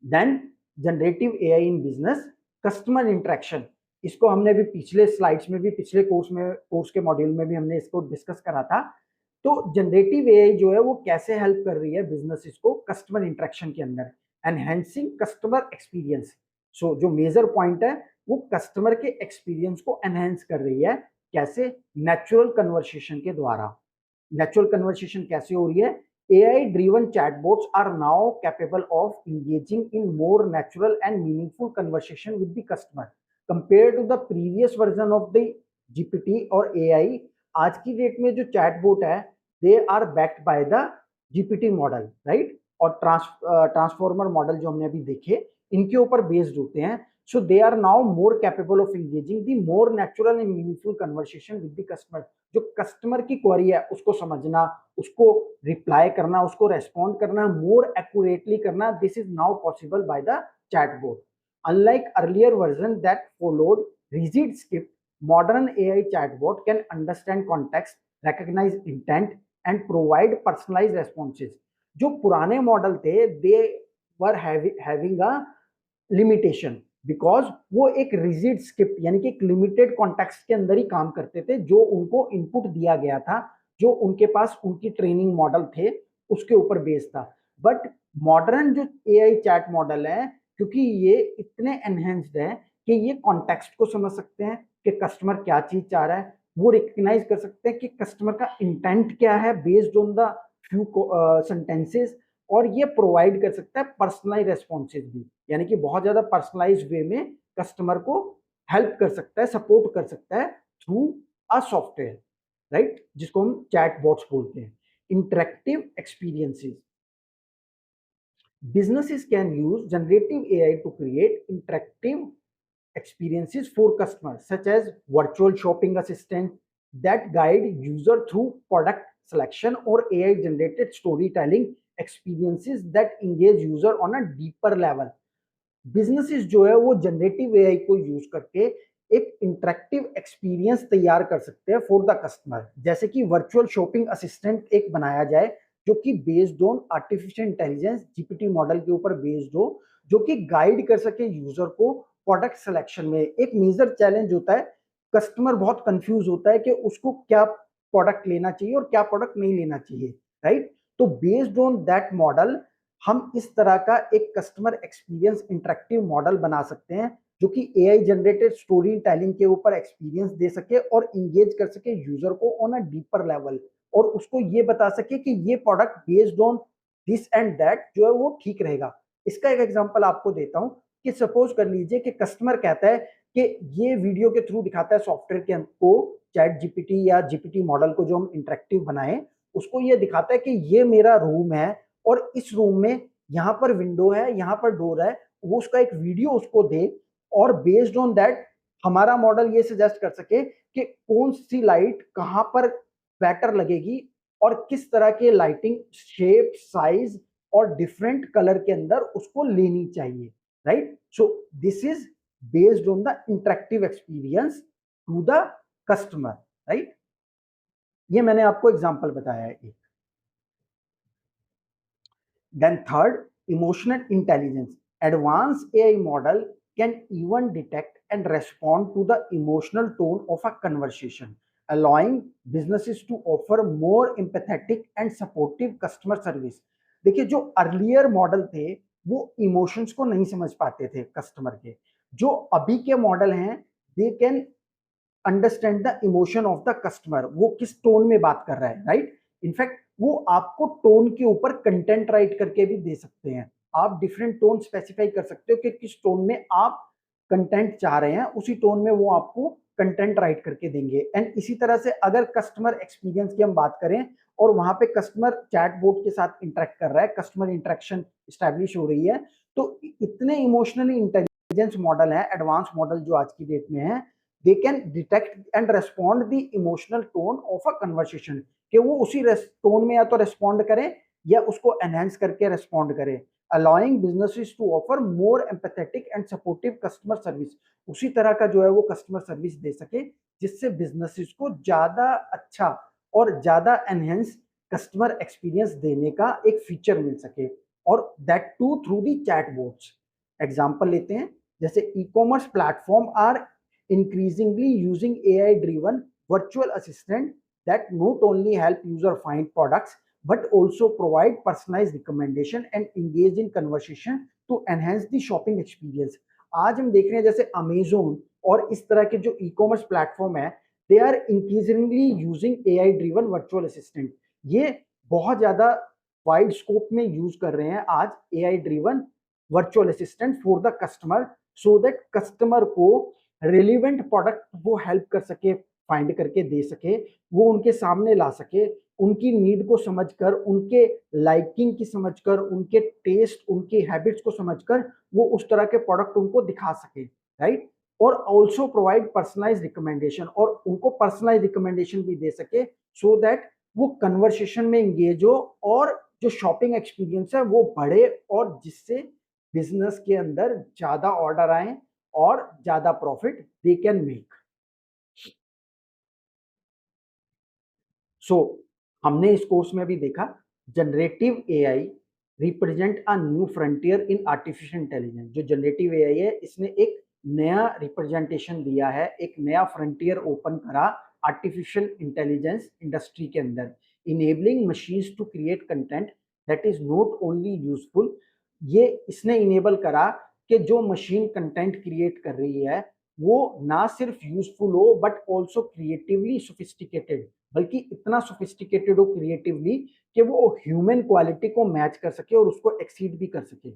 Then generative AI in business, customer interaction. इसको हमने भी पिछले स्लाइड्स में भी, पिछले कोर्स के मॉड्यूल में भी हमने इसको डिस्कस करा था। तो जनरेटिव एआई जो है वो कैसे हेल्प कर रही है बिजनेस को कस्टमर इंटरेक्शन के अंदर, एनहेंसिंग कस्टमर एक्सपीरियंस। सो जो मेजर पॉइंट है वो कस्टमर के एक्सपीरियंस को एनहेंस कर रही है। कैसे? नेचुरल कन्वर्सेशन के द्वारा। नेचुरल कन्वर्सेशन कैसे हो रही है? AI driven chatbots are now capable of engaging in more natural and meaningful conversation with the customer compared to the previous version of the GPT or AI। आज की date में जो चैटबोट है, they are backed by the GPT model, right. और transformer model जो हमने अभी देखे, इनके ऊपर बेस्ड होते हैं। So they are now more capable of engaging the more natural and meaningful conversation with the customer. जो कस्टमर की क्वेरी है उसको समझना, उसको रिप्लाई करना, उसको रेस्पॉन्ड करना, मोर एक्यूरेटली करना, this is now possible by the chatbot. Unlike earlier version that followed rigid script, modern AI chatbot can understand context, recognize intent and provide personalized responses। जो पुराने मॉडल थे, they were having a limitation, because वो एक rigid script यानी कि एक limited context के अंदर ही काम करते थे, जो उनको इनपुट दिया गया था, जो उनके पास उनकी ट्रेनिंग मॉडल थे उसके ऊपर बेस्ड था। बट मॉडर्न जो एआई चैट मॉडल है, क्योंकि ये इतने एनहेंस्ड है कि ये कॉन्टेक्स्ट को समझ सकते हैं कि कस्टमर क्या चीज चाह रहा है, वो रिकग्नाइज कर सकते हैं कि कस्टमर का इंटेंट क्या है based on the few sentences, और ये प्रोवाइड कर सकता है पर्सनलाइज रेस्पॉन्सेज भी, यानी कि बहुत ज्यादा पर्सनलाइज वे में कस्टमर को हेल्प कर सकता है, सपोर्ट कर सकता है थ्रू अ सॉफ्टवेयर, राइट, जिसको हम चैट बॉट्स बोलते हैं। Interactive experiences, businesses can use generative AI to create interactive experiences for customers, such as virtual shopping assistant that guide user through product selection, or AI generated storytelling experiences that engage user on a deeper level। Businesses जो है वो generative AI को use करके एक interactive experience तैयार कर सकते हैं फॉर द कस्टमर। जैसे कि वर्चुअल शॉपिंग असिस्टेंट एक बनाया जाए, जो कि based on artificial intelligence GPT model के ऊपर बेस्ड हो, जो कि गाइड कर सके यूजर को प्रोडक्ट सिलेक्शन में। एक मेजर चैलेंज होता है, कस्टमर बहुत कंफ्यूज होता है कि उसको क्या प्रोडक्ट लेना चाहिए और क्या प्रोडक्ट नहीं लेना चाहिए, राइट। तो बेस्ड ऑन दैट मॉडल हम इस तरह का एक कस्टमर एक्सपीरियंस इंटरेक्टिव मॉडल बना सकते हैं, जो कि एआई जनरेटेड स्टोरी टेलिंग के ऊपर एक्सपीरियंस दे सके और इंगेज कर सके यूजर को ऑन अ डीपर लेवल, और उसको ये बता सके कि ये product based on this and that जो है वो ठीक रहेगा। इसका एक एग्जांपल आपको देता हूं कि सपोज कर लीजिए कि कस्टमर कहता है कि ये वीडियो के थ्रू दिखाता है सॉफ्टवेयर के को, चैट जीपीटी या जीपीटी मॉडल को जो हम इंटरेक्टिव बनाए, उसको ये दिखाता है कि ये मेरा रूम है और इस रूम में यहाँ पर विंडो है, यहाँ पर डोर है, वो उसका एक वीडियो उसको दे, और बेस्ड ऑन दैट हमारा मॉडल ये सजेस्ट कर सके कि कौन सी लाइट कहाँ पर बेटर लगेगी और किस तरह के लाइटिंग शेप साइज और डिफरेंट कलर के अंदर उसको लेनी चाहिए, right. So this is based on the interactive experience to the customer, right. ये मैंने आपको एग्जांपल बताया है एक। Then third, emotional intelligence. Advanced AI model can even detect and respond to the emotional tone of a conversation। allowing businesses to offer more empathetic and supportive customer service. देखिए जो earlier model थे वो emotions को नहीं समझ पाते थे customer के, जो अभी के मॉडल हैं they can understand the emotion of the customer, वो किस टोन में बात कर रहा है, राइट। इनफैक्ट वो आपको टोन के ऊपर कंटेंट राइट करके भी दे सकते हैं, आप डिफरेंट टोन स्पेसिफाई कर सकते हो कि किस टोन में आप कंटेंट चाह रहे हैं, उसी टोन में वो आपको कंटेंट राइट करके देंगे। एंड इसी तरह से अगर कस्टमर एक्सपीरियंस की हम बात करें और वहां पे कस्टमर चैटबॉट के साथ इंटरेक्ट कर रहा है, कस्टमर इंटरेक्शन स्टैब्लिश हो रही है, तो इतने इमोशनली इंटेलिजेंस मॉडल है, एडवांस मॉडल जो आज की डेट में है, they can detect and respond the emotional tone of a conversation, कि वो उसी टोन में या तो रेस्पॉन्ड करें या उसको एनहेंस करके रेस्पॉन्ड करें, allowing businesses to offer more empathetic and supportive customer service, उसी तरह का जो है वो कस्टमर सर्विस दे सके जिससे बिजनेसेस को ज्यादा अच्छा और ज्यादा एनहेंस कस्टमर एक्सपीरियंस देने का एक फीचर मिल सके, और that too through the chatbots. Example लेते हैं, जैसे e commerce platform are increasingly using AI driven virtual assistant that not only help user find products but also provide personalized recommendation and engage in conversation to enhance the shopping experience। आज हम देख रहे हैं जैसे Amazon और इस तरह के जो ई कॉमर्स प्लेटफॉर्म है, they are increasingly using AI driven virtual assistant, ये बहुत ज्यादा वाइड स्कोप में यूज कर रहे हैं आज AI driven virtual assistant for the customer, so that customer को रिलेवेंट प्रोडक्ट वो हेल्प कर सके, फाइंड करके दे सके, वो उनके सामने ला सके, उनकी नीड को समझकर, उनके लाइकिंग की समझकर, उनके टेस्ट, उनकी हैबिट्स को समझकर वो उस तरह के प्रोडक्ट उनको दिखा सके, राइट। और ऑल्सो प्रोवाइड पर्सनलाइज रिकमेंडेशन, और उनको पर्सनलाइज रिकमेंडेशन भी दे सके सो दैट वो कन्वर्सेशन में इंगेज हो और जो शॉपिंग एक्सपीरियंस है वो बढ़े, और जिससे बिजनेस के अंदर ज्यादा ऑर्डर आए और ज्यादा profit they can make. So हमने इस कोर्स में भी देखा generative AI represent a new frontier in artificial intelligence. जो जनरेटिव एआई है इसने एक नया रिप्रेजेंटेशन दिया है, एक नया फ्रंटियर ओपन करा आर्टिफिशियल इंटेलिजेंस इंडस्ट्री के अंदर, enabling machines to create content that is not only useful. ये इसने इनेबल करा कि जो मशीन कंटेंट क्रिएट कर रही है वो ना सिर्फ यूजफुल हो बट ऑल्सो क्रिएटिवली सोफिस्टिकेटेड, बल्कि इतना सोफिस्टिकेटेड हो क्रिएटिवली कि वो ह्यूमन क्वालिटी को मैच कर सके और उसको एक्सीड भी कर सके।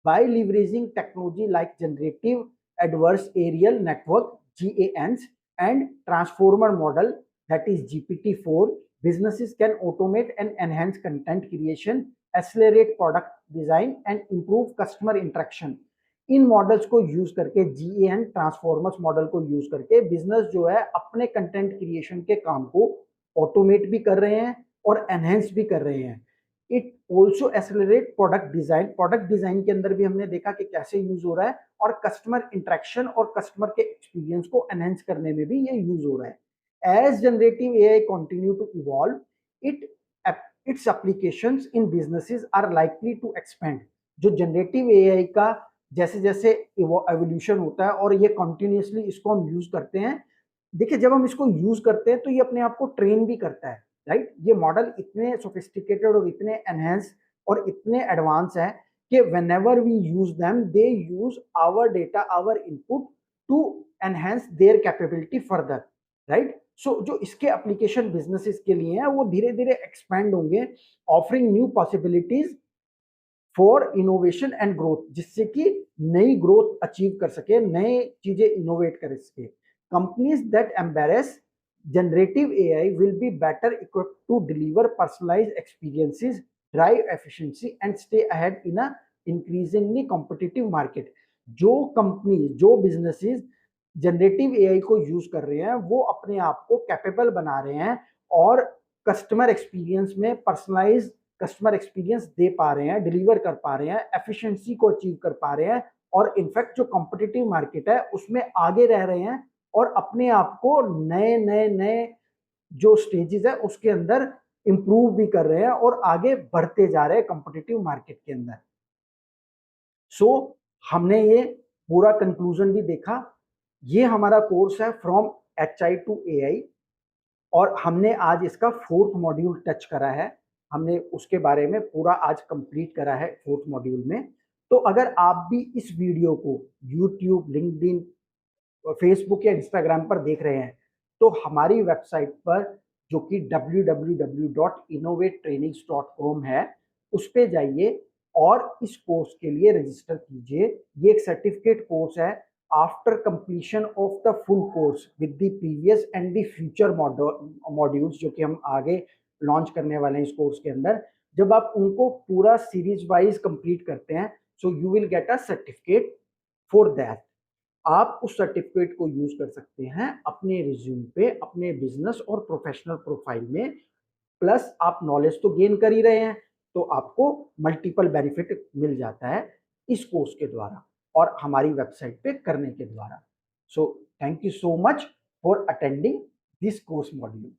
By leveraging technology like generative adversarial network GANs and transformer model that is GPT-4, businesses can automate and enhance content creation, accelerate product design and improve customer interaction। In models को use करके, GAN transformers model को use करके business जो है अपने content creation के काम को ऑटोमेट भी कर रहे हैं और एनहेंस भी कर रहे हैं। It also accelerate product design, product design के अंदर भी हमने देखा कि कैसे यूज हो रहा है, और कस्टमर इंटरेक्शन और कस्टमर के एक्सपीरियंस को एनहेंस करने में भी ये यूज हो रहा है। As generative AI continue to evolve, it its applications in businesses are likely to expand. जो जनरेटिव एआई का जैसे जैसे एवोल्यूशन होता है और ये कंटिन्यूसली इसको हम यूज करते हैं, देखिए जब हम इसको यूज करते हैं तो ये अपने आप को ट्रेन भी करता है, राइट। ये मॉडल इतने सोफिस्टिकेटेड और इतने एनहेंस और इतने एडवांस है कि whenever we use them they use our data, our input to enhance their capability further, right. So जो इसके एप्लीकेशन बिजनेसेस के लिए हैं वो धीरे धीरे एक्सपैंड होंगे, offering new possibilities for innovation and growth, जिससे कि नई ग्रोथ अचीव कर सके, नए चीजें इनोवेट कर सके। Companies that embarrass generative AI will be better equipped to deliver personalized experiences, drive efficiency and stay ahead in a increasingly competitive market। जो कंपनी, जो बिजनेसेस जनरेटिव एआई को यूज कर रहे हैं वो अपने आप को कैपेबल बना रहे हैं और कस्टमर एक्सपीरियंस में पर्सनलाइज कस्टमर एक्सपीरियंस दे पा रहे हैं, डिलीवर कर पा रहे हैं, एफिशिएंसी को अचीव कर पा रहे हैं, और इनफैक्ट जो कॉम्पिटिटिव मार्केट है उसमें आगे रह रहे हैं और अपने आप को नए नए नए जो स्टेजेस है उसके अंदर इंप्रूव भी कर रहे हैं और आगे बढ़ते जा रहे हैं कॉम्पिटिटिव मार्केट के अंदर। सो हमने ये पूरा कंक्लूजन भी देखा। ये हमारा कोर्स है फ्रॉम HI टू AI। और हमने आज इसका 4th मॉड्यूल टच करा है, हमने उसके बारे में पूरा आज कंप्लीट करा है 4th मॉड्यूल में। तो अगर आप भी इस वीडियो को यूट्यूब, लिंक्डइन, फेसबुक या इंस्टाग्राम पर देख रहे हैं, तो हमारी वेबसाइट पर जो कि www.innovatetrainings.com है, उस पे जाइए और इस कोर्स के लिए रजिस्टर कीजिए। ये एक सर्टिफिकेट कोर्स है। After completion of the full course with the previous and the future modules जो कि हम आगे लॉन्च करने वाले हैं इस कोर्स के अंदर, जब आप उनको पूरा सीरीज वाइज कंप्लीट करते हैं, so you will get a certificate for that. आप उस सर्टिफिकेट को यूज कर सकते हैं अपने रिज्यूम पे, अपने बिजनेस और प्रोफेशनल प्रोफाइल में। प्लस आप नॉलेज तो गेन कर ही रहे हैं, तो आपको मल्टीपल बेनिफिट मिल जाता है इस कोर्स के द्वारा और हमारी वेबसाइट पे करने के द्वारा। So thank you so much for attending this course module.